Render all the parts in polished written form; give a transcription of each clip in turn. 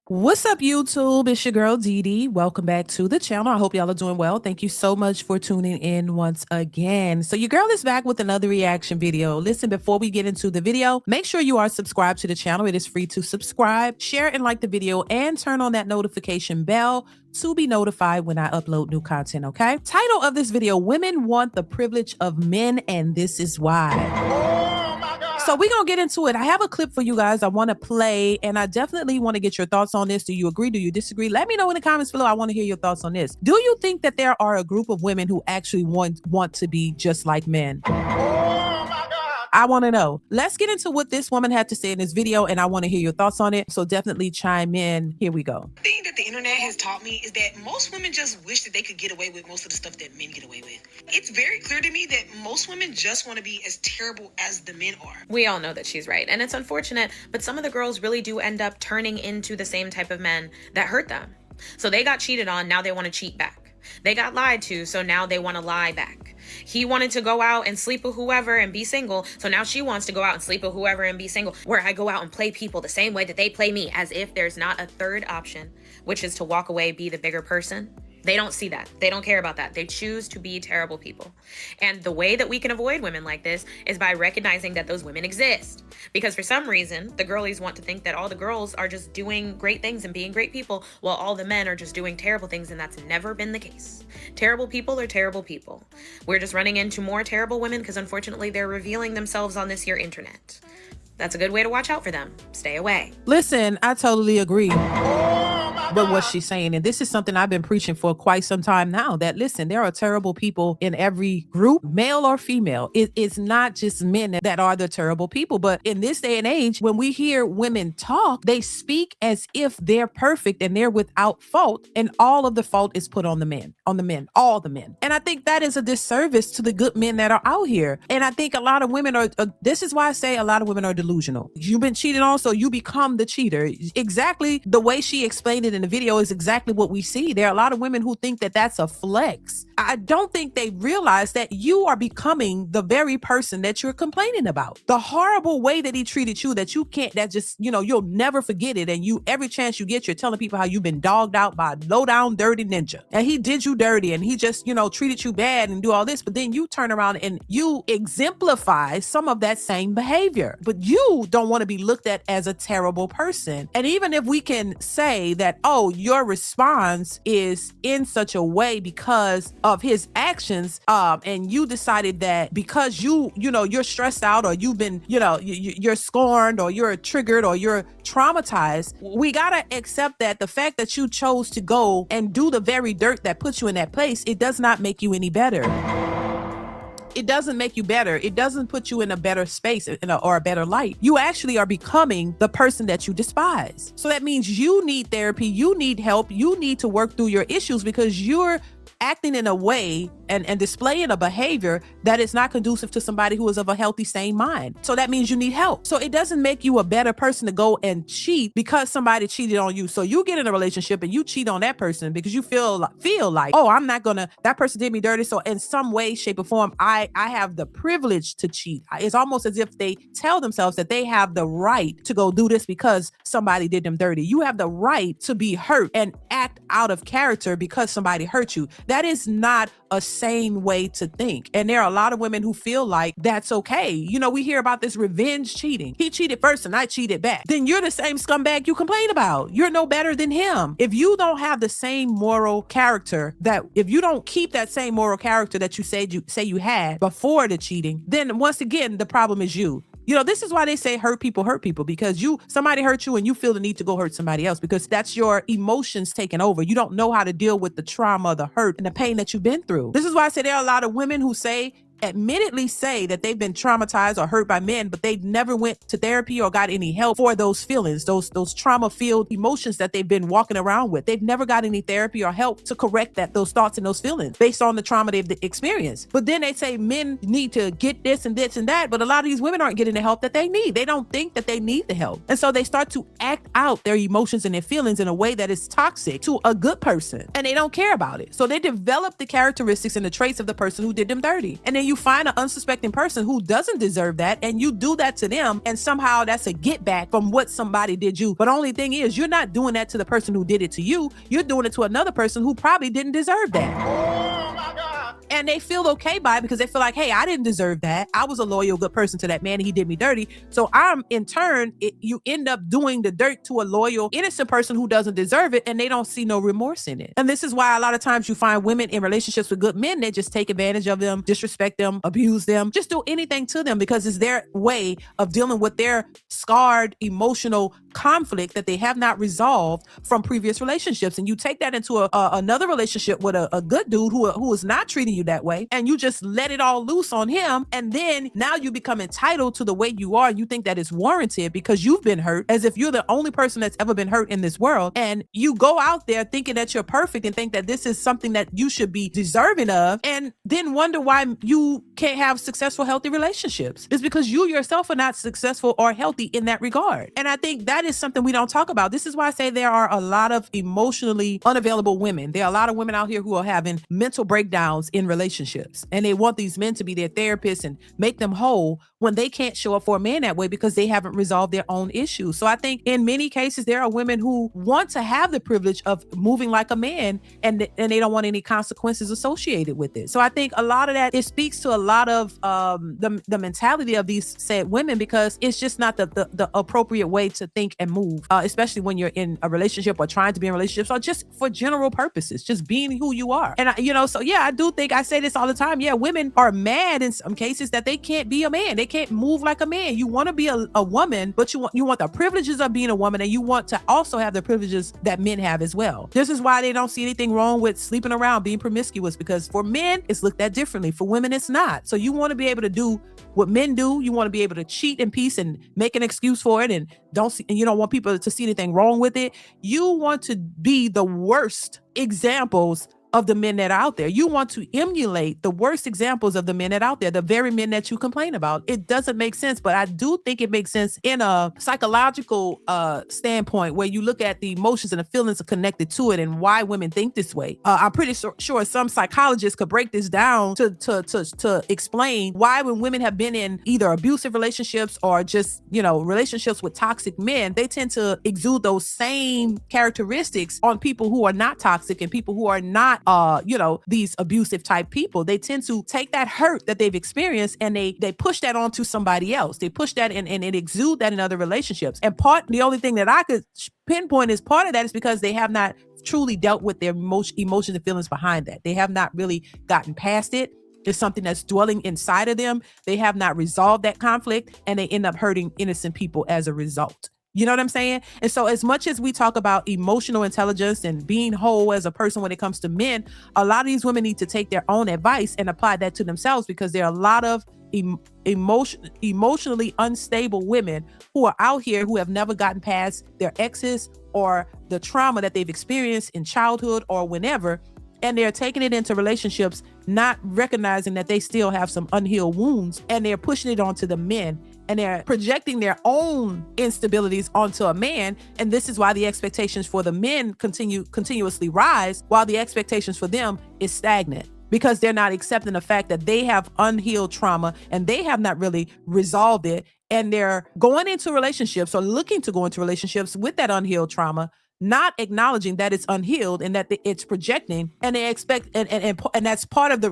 What's up, YouTube? It's your girl, Dee. Welcome back to the channel. I hope y'all are doing well. Thank you so much for tuning in once again. So your girl is back with another reaction video. Listen, before we get into the video, make sure you are subscribed to the channel. It is free to subscribe, share, and like the video, and turn on that notification bell to be notified when I upload new content, okay? Title of this video, Women Want the Privilege of Men, and This Is Why. So we're going to get into it. I have a clip for you guys I want to play, and I definitely want to get your thoughts on this. Do you agree? Do you disagree? Let me know in the comments below. I want to hear your thoughts on this. Do you think that there are a group of women who actually want to be just like men? I want to know. Let's get into what this woman had to say in this video, and I want to hear your thoughts on it. So definitely chime in. Here we go. The thing that the internet has taught me is that most women just wish that they could get away with most of the stuff that men get away with. It's very clear to me that most women just want to be as terrible as the men are. We all know that she's right, and it's unfortunate, but some of the girls really do end up turning into the same type of men that hurt them. So they got cheated on, now they want to cheat back. They got lied to, so now they want to lie back. He wanted to go out and sleep with whoever and be single, so now she wants to go out and sleep with whoever and be single, where I go out and play people the same way that they play me, as if there's not a third option, which is to walk away, be the bigger person. They don't see that. They don't care about that. They choose to be terrible people. And the way that we can avoid women like this is by recognizing that those women exist. Because for some reason, the girlies want to think that all the girls are just doing great things and being great people, while all the men are just doing terrible things, and that's never been the case. Terrible people are terrible people. We're just running into more terrible women because unfortunately they're revealing themselves on this here internet. That's a good way to watch out for them. Stay away. Listen, I totally agree with what she's saying. And this is something I've been preaching for quite some time now, that listen, there are terrible people in every group, male or female. It's not just men that are the terrible people. But in this day and age, when we hear women talk, they speak as if they're perfect and they're without fault. And all of the fault is put on the men, all the men. And I think that is a disservice to the good men that are out here. And I think a lot of women are, this is why I say a lot of women are delusional. You've been cheated on, so you become the cheater. Exactly the way she explained it in the video is exactly what we see. There are a lot of women who think that that's a flex. I don't think they realize that you are becoming the very person that you're complaining about. The horrible way that he treated you, that you can't, that just, you'll never forget it. And you, every chance you get, you're telling people how you've been dogged out by a low down dirty ninja. And he did you dirty and he just, treated you bad and do all this. But then you turn around and you exemplify some of that same behavior. But you don't want to be looked at as a terrible person. And even if we can say that, oh, your response is in such a way because of his actions, and you decided that because you're stressed out, or you've been, you're scorned, or you're triggered, or you're traumatized, we gotta accept that the fact that you chose to go and do the very dirt that puts you in that place, it does not make you any better. It doesn't make you better. It doesn't put you in a better space or a better light. You actually are becoming the person that you despise. So that means you need therapy, you need help, you need to work through your issues because you're acting in a way and displaying a behavior that is not conducive to somebody who is of a healthy, sane mind. So that means you need help. So it doesn't make you a better person to go and cheat because somebody cheated on you. So you get in a relationship and you cheat on that person because you feel like, oh, I'm not gonna, that person did me dirty. So in some way, shape or form, I have the privilege to cheat. It's almost as if they tell themselves that they have the right to go do this because somebody did them dirty. You have the right to be hurt and act out of character because somebody hurt you. That is not a sane way to think. And there are a lot of women who feel like that's okay. We hear about this revenge cheating. He cheated first and I cheated back. Then you're the same scumbag you complain about. You're no better than him. If you don't have the same moral character, if you don't keep that same moral character that you say you had before the cheating, then once again, the problem is you. This is why they say hurt people, because somebody hurt you and you feel the need to go hurt somebody else because that's your emotions taking over. You don't know how to deal with the trauma, the hurt, and the pain that you've been through. This is why I say there are a lot of women who admittedly say that they've been traumatized or hurt by men, but they never went to therapy or got any help for those feelings, those trauma-filled emotions that they've been walking around with. They've never got any therapy or help to correct those thoughts and those feelings based on the trauma they've experienced. But then they say men need to get this and this and that, but a lot of these women aren't getting the help that they need. They don't think that they need the help. And so they start to act out their emotions and their feelings in a way that is toxic to a good person, and they don't care about it. So they develop the characteristics and the traits of the person who did them dirty. And then when you find an unsuspecting person who doesn't deserve that and you do that to them, and somehow that's a get back from what somebody did you. But only thing is, you're not doing that to the person who did it to you. You're doing it to another person who probably didn't deserve that. And they feel okay by it because they feel like, hey, I didn't deserve that. I was a loyal, good person to that man and he did me dirty. So in turn, you end up doing the dirt to a loyal, innocent person who doesn't deserve it, and they don't see no remorse in it. And this is why a lot of times you find women in relationships with good men, they just take advantage of them, disrespect them, abuse them, just do anything to them because it's their way of dealing with their scarred emotional conflict that they have not resolved from previous relationships. And you take that into another relationship with a good dude who is not treating you that way, and you just let it all loose on him, and then now you become entitled to the way you are. You think that it's warranted because you've been hurt, as if you're the only person that's ever been hurt in this world, and you go out there thinking that you're perfect and think that this is something that you should be deserving of, and then wonder why you can't have successful, healthy relationships. It's because you yourself are not successful or healthy in that regard. And I think that is something we don't talk about. This is why I say there are a lot of emotionally unavailable women. There are a lot of women out here who are having mental breakdowns in relationships, and they want these men to be their therapists and make them whole when they can't show up for a man that way because they haven't resolved their own issues. So I think in many cases, there are women who want to have the privilege of moving like a man, and they don't want any consequences associated with it. So I think a lot of that, it speaks to a lot of the mentality of these said women, because it's just not the appropriate way to think and move, especially when you're in a relationship or trying to be in relationships, or just for general purposes, just being who you are. And so yeah, I do think, I say this all the time, yeah, women are mad in some cases that they can't be a man. They can't move like a man. You want to be a woman, but you want the privileges of being a woman, and you want to also have the privileges that men have as well. This is why they don't see anything wrong with sleeping around, being promiscuous, because for men, it's looked at differently. For women, it's not. So you want to be able to do what men do. You want to be able to cheat in peace and make an excuse for it, and you don't want people to see anything wrong with it. You want to be the worst examples of the men that are out there. You want to emulate the worst examples of the men that are out there, the very men that you complain about. It doesn't make sense, but I do think it makes sense in a psychological standpoint, where you look at the emotions and the feelings are connected to it and why women think this way. I'm pretty sure some psychologists could break this down to explain why, when women have been in either abusive relationships or just, relationships with toxic men, they tend to exude those same characteristics on people who are not toxic and people who are not these abusive type people. They tend to take that hurt that they've experienced and they push that onto somebody else. They push that and exude that in other relationships. And the only thing that I could pinpoint is part of that is because they have not truly dealt with their emotions and feelings behind that. They have not really gotten past it. It's something that's dwelling inside of them. They have not resolved that conflict, and they end up hurting innocent people as a result. You know what I'm saying? And so as much as we talk about emotional intelligence and being whole as a person when it comes to men, a lot of these women need to take their own advice and apply that to themselves, because there are a lot of emotionally unstable women who are out here who have never gotten past their exes or the trauma that they've experienced in childhood or whenever. And they're taking it into relationships, not recognizing that they still have some unhealed wounds, and they're pushing it onto the men, and they're projecting their own instabilities onto a man. And this is why the expectations for the men continuously rise, while the expectations for them is stagnant, because they're not accepting the fact that they have unhealed trauma and they have not really resolved it. And they're going into relationships or looking to go into relationships with that unhealed trauma, not acknowledging that it's unhealed and that it's projecting, and they expect, and that's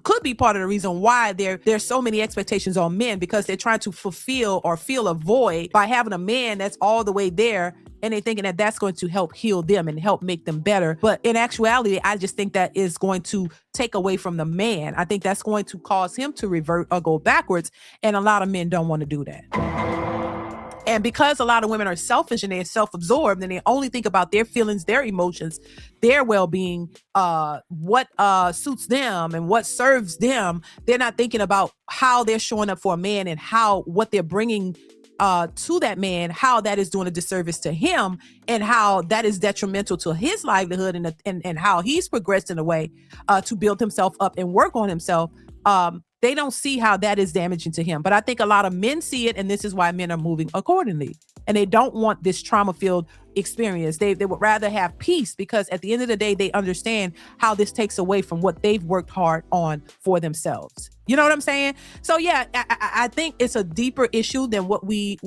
could be part of the reason why there's so many expectations on men, because they're trying to fulfill or fill a void by having a man that's all the way there, and they're thinking that that's going to help heal them and help make them better. But in actuality, I just think that is going to take away from the man. I think that's going to cause him to revert or go backwards, and a lot of men don't want to do that. And because a lot of women are selfish and they're self-absorbed and they only think about their feelings, their emotions, their well-being, what suits them and what serves them, they're not thinking about how they're showing up for a man and what they're bringing to that man, how that is doing a disservice to him, and how that is detrimental to his livelihood, and how he's progressed in a way to build himself up and work on himself. They don't see how that is damaging to him. But I think a lot of men see it, and this is why men are moving accordingly. And they don't want this trauma-filled experience. They would rather have peace, because at the end of the day, they understand how this takes away from what they've worked hard on for themselves. You know what I'm saying? So yeah, I think it's a deeper issue than what we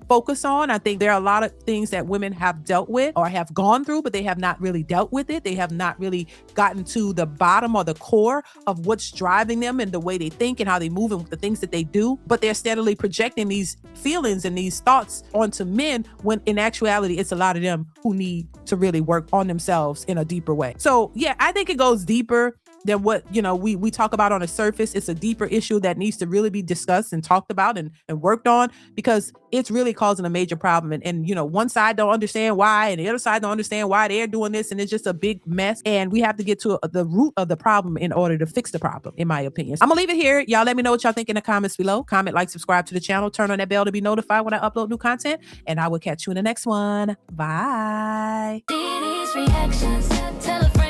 focus on. I think there are a lot of things that women have dealt with or have gone through, but they have not really dealt with it. They have not really gotten to the bottom or the core of what's driving them and the way they think and how they move and the things that they do. But they're steadily projecting these feelings and these thoughts onto men, when in actuality, it's a lot of them who need to really work on themselves in a deeper way. So yeah, I think it goes deeper than what, we talk about on the surface. It's a deeper issue that needs to really be discussed and talked about and worked on, because it's really causing a major problem. And one side don't understand why, and the other side don't understand why they're doing this. And it's just a big mess. And we have to get to the root of the problem in order to fix the problem, in my opinion. I'm gonna leave it here. Y'all let me know what y'all think in the comments below. Comment, like, subscribe to the channel. Turn on that bell to be notified when I upload new content. And I will catch you in the next one. Bye. DeeDeesReactions. Tell a friend.